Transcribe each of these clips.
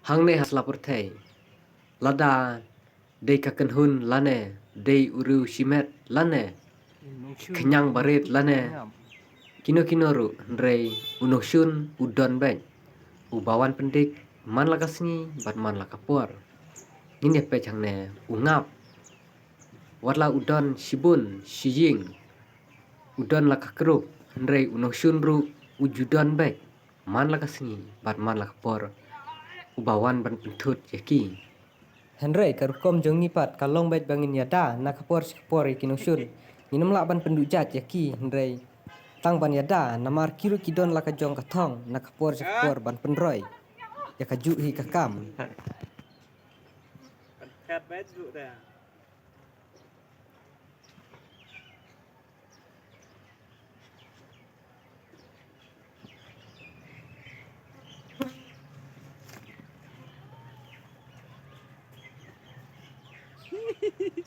Hang ne has lapor thei. Lada dei kakenhun lane dei uru shimet lane kenyang barit lane kino ru rei unoshun udon ben ubawan pendik man lakasni bat man lakapor ini pe changne ungap warla udon shibun shijing udon lakakruk rei unoshun ru ujudon bek man lakasni bat man lakapor ubawan ban pentut yaki Henry karukom jong nipat kalong bait bangin yada nakapor sikapor ikinosun minum laban pendujat yaki Henry tang ban yada namar kiru kidon laka jong katong nakapor sikapor ban penroy yakaju hi kakam Kat baju dah.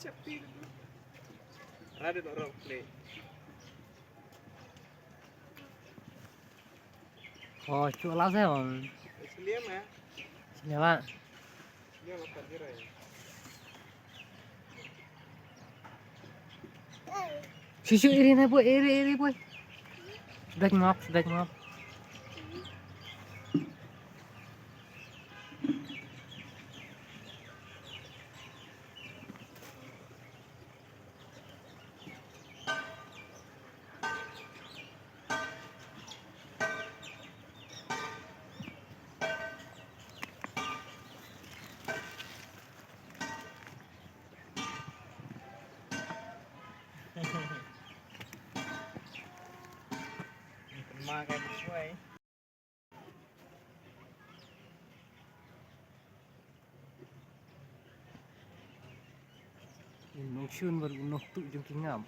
Capi dulu. Ada orang play. Oh, cuk lah saya on. Seliam ya. Senyawa. Dia lepas dia ya. Susu iri na boy, iri boy. Sudah ngap. Makan sesuai. Notion baru noh tu jong kingam.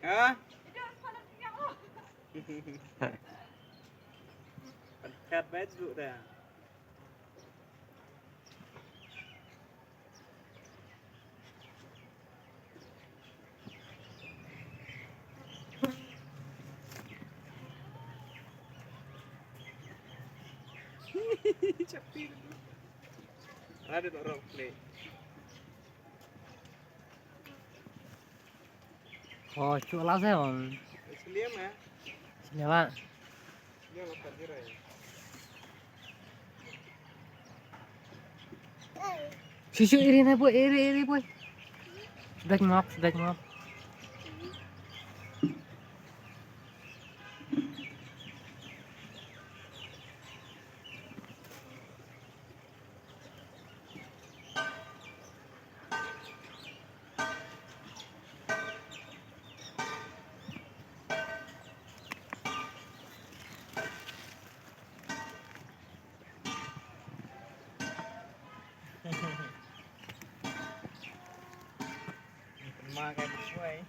Hah? Kat baju dah. Capi dulu. Ada orang play. Oh, cuk lah saya on. Seliam ya. Senyawa. Dia lepas dia ya. Susu iri na boy, iri boy. Sudah ngap. Makan sesuai.